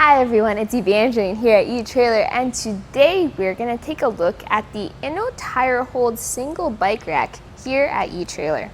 Hi everyone, it's Evangeline here at etrailer, and today we're going to take a look at the Inno Tire Hold Single Bike Rack here at etrailer.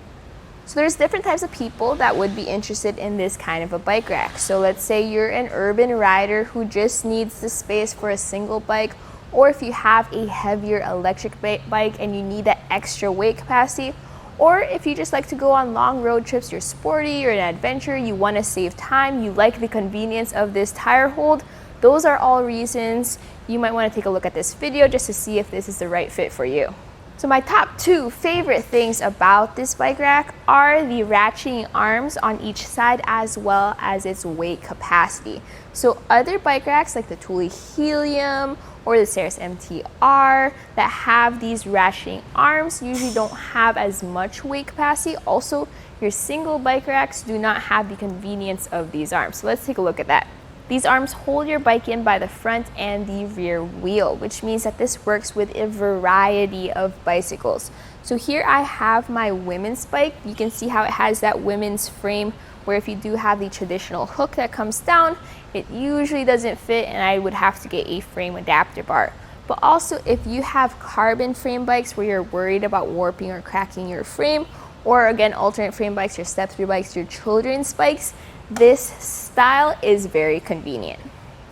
So there's different types of people that would be interested in this kind of a bike rack. So let's say you're an urban rider who just needs the space for a single bike, or if you have a heavier electric bike and you need that extra weight capacity, or if you just like to go on long road trips, you're sporty or an adventure, you want to save time, you like the convenience of this tire hold, those are all reasons you might want to take a look at this video just to see if this is the right fit for you. So my top two favorite things about this bike rack are the ratcheting arms on each side as well as its weight capacity. So other bike racks like the Thule Helium or the Saris MTR that have these ratcheting arms usually don't have as much weight capacity. Also, your single bike racks do not have the convenience of these arms. So let's take a look at that. These arms hold your bike in by the front and the rear wheel, which means that this works with a variety of bicycles. So here I have my women's bike. You can see how it has that women's frame where if you do have the traditional hook that comes down, it usually doesn't fit and I would have to get a frame adapter bar. But also if you have carbon frame bikes where you're worried about warping or cracking your frame, or again alternate frame bikes, your step-through bikes, your children's bikes, this style is very convenient.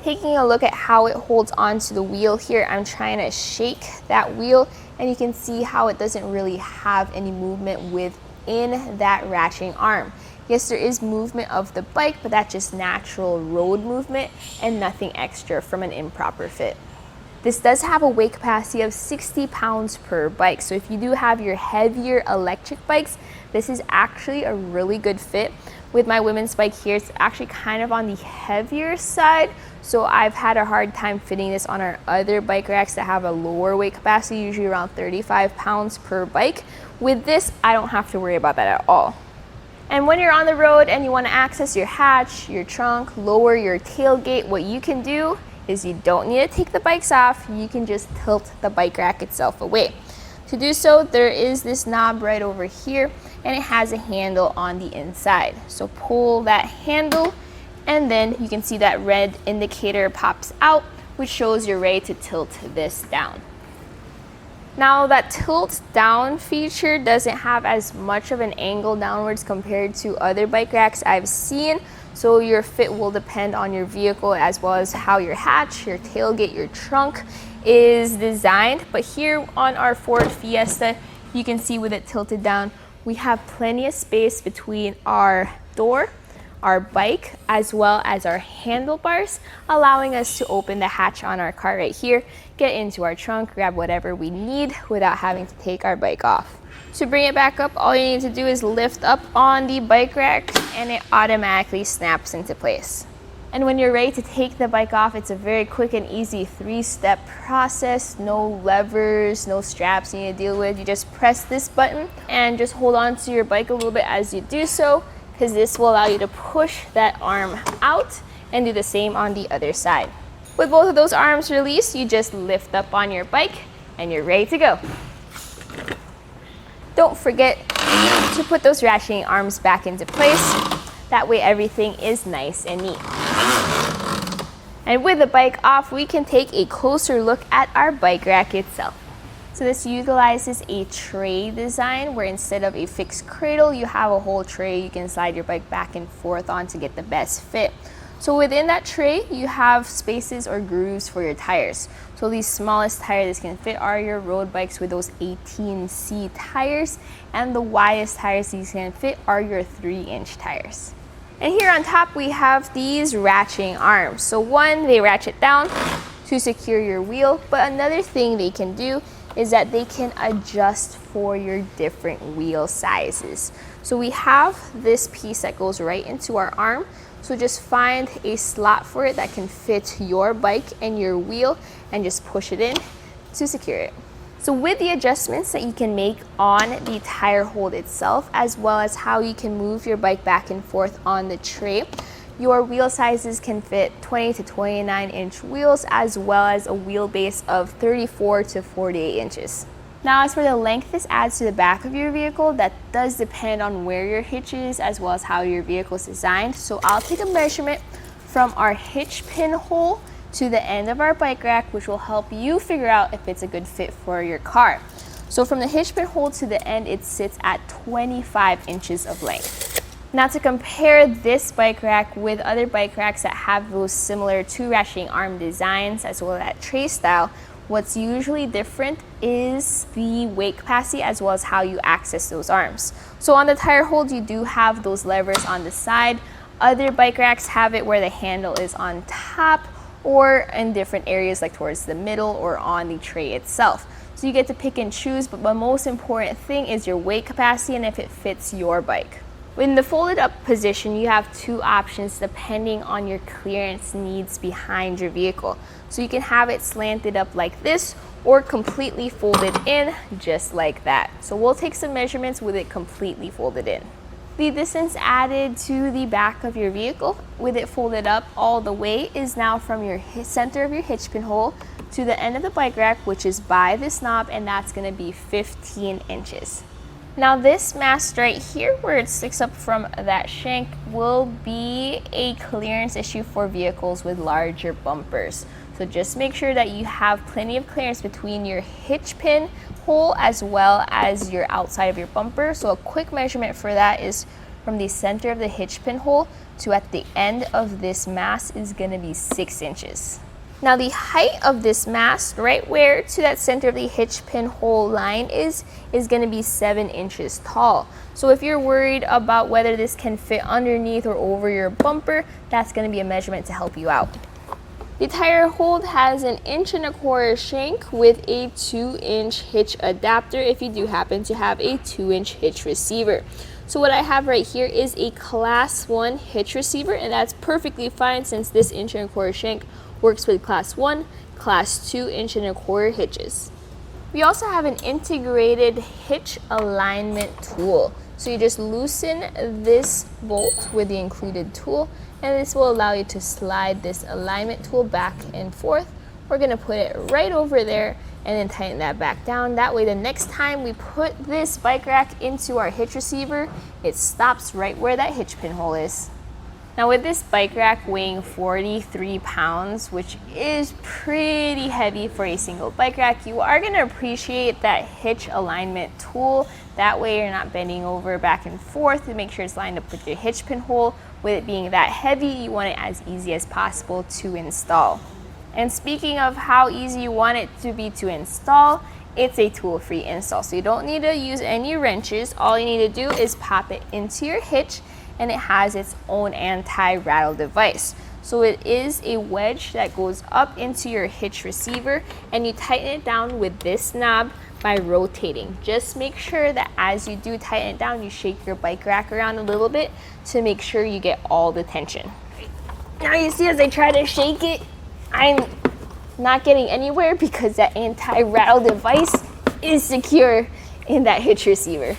Taking a look at how it holds onto the wheel here, I'm trying to shake that wheel and you can see how it doesn't really have any movement within that ratcheting arm. Yes, there is movement of the bike, but that's just natural road movement and nothing extra from an improper fit. This does have a weight capacity of 60 pounds per bike. So if you do have your heavier electric bikes, this is actually a really good fit. With my women's bike here, it's actually kind of on the heavier side. So I've had a hard time fitting this on our other bike racks that have a lower weight capacity, usually around 35 pounds per bike. With this, I don't have to worry about that at all. And when you're on the road and you want to access your hatch, your trunk, lower your tailgate, what you can do is you don't need to take the bikes off, you can just tilt the bike rack itself away. To do so, there is this knob right over here and it has a handle on the inside. So pull that handle and then you can see that red indicator pops out, which shows you're ready to tilt this down. Now that tilt down feature doesn't have as much of an angle downwards compared to other bike racks I've seen. So your fit will depend on your vehicle as well as how your hatch, your tailgate, your trunk is designed. But here on our Ford Fiesta, you can see with it tilted down, we have plenty of space between our door, our bike, as well as our handlebars, allowing us to open the hatch on our car right here, get into our trunk, grab whatever we need without having to take our bike off. To bring it back up, all you need to do is lift up on the bike rack and it automatically snaps into place. And when you're ready to take the bike off, it's a very quick and easy 3-step process. No levers, no straps you need to deal with. You just press this button and just hold on to your bike a little bit as you do so, because this will allow you to push that arm out and do the same on the other side. With both of those arms released, you just lift up on your bike and you're ready to go. Don't forget to put those ratcheting arms back into place. That way everything is nice and neat. And with the bike off, we can take a closer look at our bike rack itself. So this utilizes a tray design where instead of a fixed cradle, you have a whole tray you can slide your bike back and forth on to get the best fit. So within that tray, you have spaces or grooves for your tires. So the smallest tire this can fit are your road bikes with those 18C tires, and the widest tires these can fit are your 3-inch tires. And here on top, we have these ratcheting arms. So one, they ratchet down to secure your wheel, but another thing they can do is that they can adjust for your different wheel sizes. So we have this piece that goes right into our arm. So just find a slot for it that can fit your bike and your wheel and just push it in to secure it. So with the adjustments that you can make on the tire hold itself, as well as how you can move your bike back and forth on the tray, your wheel sizes can fit 20 to 29 inch wheels, as well as a wheelbase of 34 to 48 inches. Now, as for the length this adds to the back of your vehicle, that does depend on where your hitch is as well as how your vehicle is designed. So I'll take a measurement from our hitch pin hole to the end of our bike rack, which will help you figure out if it's a good fit for your car. So from the hitch pin hole to the end, it sits at 25 inches of length. Now to compare this bike rack with other bike racks that have those similar two ratcheting arm designs as well as that tray style, what's usually different is the weight capacity as well as how you access those arms. So on the tire hold, you do have those levers on the side. Other bike racks have it where the handle is on top or in different areas like towards the middle or on the tray itself. So you get to pick and choose, but the most important thing is your weight capacity and if it fits your bike. In the folded up position, you have two options depending on your clearance needs behind your vehicle. So you can have it slanted up like this or completely folded in just like that. So we'll take some measurements with it completely folded in. The distance added to the back of your vehicle with it folded up all the way is now from your center of your hitch pin hole to the end of the bike rack, which is by this knob, and that's going to be 15 inches. Now this mast right here where it sticks up from that shank will be a clearance issue for vehicles with larger bumpers. So just make sure that you have plenty of clearance between your hitch pin hole as well as your outside of your bumper. So a quick measurement for that is from the center of the hitch pin hole to at the end of this mast is going to be 6 inches. Now the height of this mast right where to that center of the hitch pin hole line is going to be 7 inches tall. So if you're worried about whether this can fit underneath or over your bumper, that's going to be a measurement to help you out. The tire hold has an 1.25 inch shank with a 2-inch hitch adapter if you do happen to have a 2-inch hitch receiver. So what I have right here is a class 1 hitch receiver, and that's perfectly fine since this 1.25 inch shank works with class 1, class 2 1.25 inch hitches. We also have an integrated hitch alignment tool. So you just loosen this bolt with the included tool, and this will allow you to slide this alignment tool back and forth. We're going to put it right over there and then tighten that back down. That way the next time we put this bike rack into our hitch receiver, it stops right where that hitch pin hole is. Now with this bike rack weighing 43 pounds, which is pretty heavy for a single bike rack, you are going to appreciate that hitch alignment tool. That way you're not bending over back and forth to make sure it's lined up with your hitch pin hole. With it being that heavy, you want it as easy as possible to install. And speaking of how easy you want it to be to install, it's a tool-free install. So you don't need to use any wrenches. All you need to do is pop it into your hitch, and it has its own anti-rattle device. So it is a wedge that goes up into your hitch receiver, and you tighten it down with this knob by rotating. Just make sure that as you do tighten it down, you shake your bike rack around a little bit to make sure you get all the tension. Now you see as I try to shake it, I'm not getting anywhere because that anti-rattle device is secure in that hitch receiver.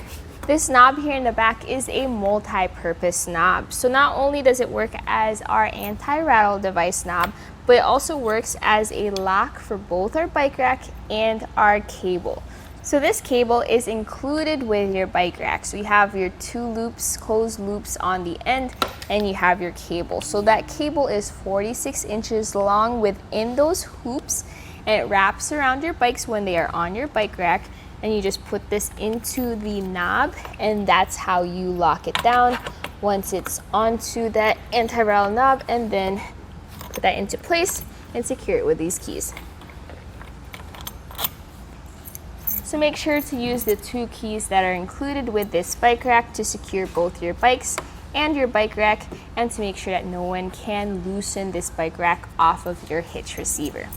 This knob here in the back is a multi-purpose knob. So not only does it work as our anti-rattle device knob, but it also works as a lock for both our bike rack and our cable. So this cable is included with your bike rack. So you have your 2 loops, closed loops on the end, and you have your cable. So that cable is 46 inches long within those hoops, and it wraps around your bikes when they are on your bike rack. And you just put this into the knob, and that's how you lock it down once it's onto that anti-rattle knob, and then put that into place and secure it with these keys. So make sure to use the 2 keys that are included with this bike rack to secure both your bikes and your bike rack, and to make sure that no one can loosen this bike rack off of your hitch receiver.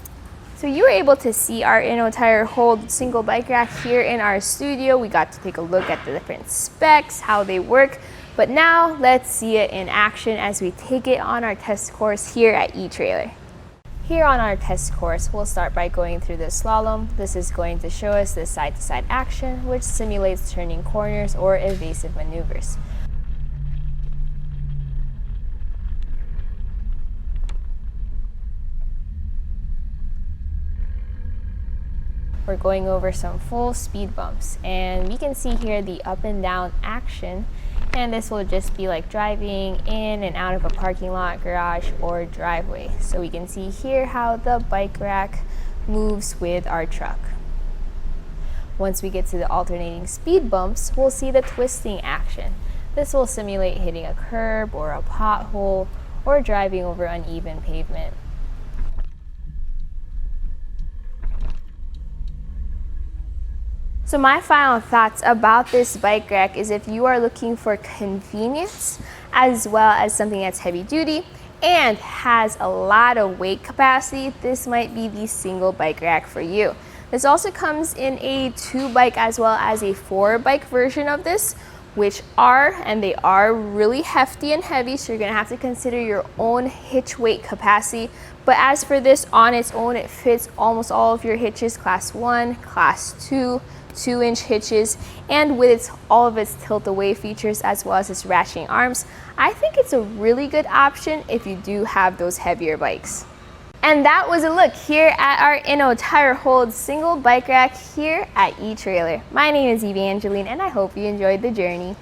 So you were able to see our Inno Tire Hold single bike rack here in our studio. We got to take a look at the different specs, how they work, but now let's see it in action as we take it on our test course here at eTrailer. Here on our test course, we'll start by going through the slalom. This is going to show us the side-to-side action, which simulates turning corners or evasive maneuvers. We're going over some full speed bumps, and we can see here the up and down action, And this will just be like driving in and out of a parking lot, garage, or driveway. So we can see here how the bike rack moves with our truck. Once we get to the alternating speed bumps, we'll see the twisting action. This will simulate hitting a curb or a pothole or driving over uneven pavement. So my final thoughts about this bike rack is if you are looking for convenience as well as something that's heavy duty and has a lot of weight capacity, this might be the single bike rack for you. This also comes in a 2-bike as well as a 4-bike version of this, which they are really hefty and heavy, so you're gonna have to consider your own hitch weight capacity. But as for this on its own, it fits almost all of your hitches, class 1, class 2, 2-inch hitches, and with all of its tilt-away features as well as its ratcheting arms, I think it's a really good option if you do have those heavier bikes. And that was a look here at our Inno Tire Hold single bike rack here at eTrailer. My name is Evangeline and I hope you enjoyed the journey.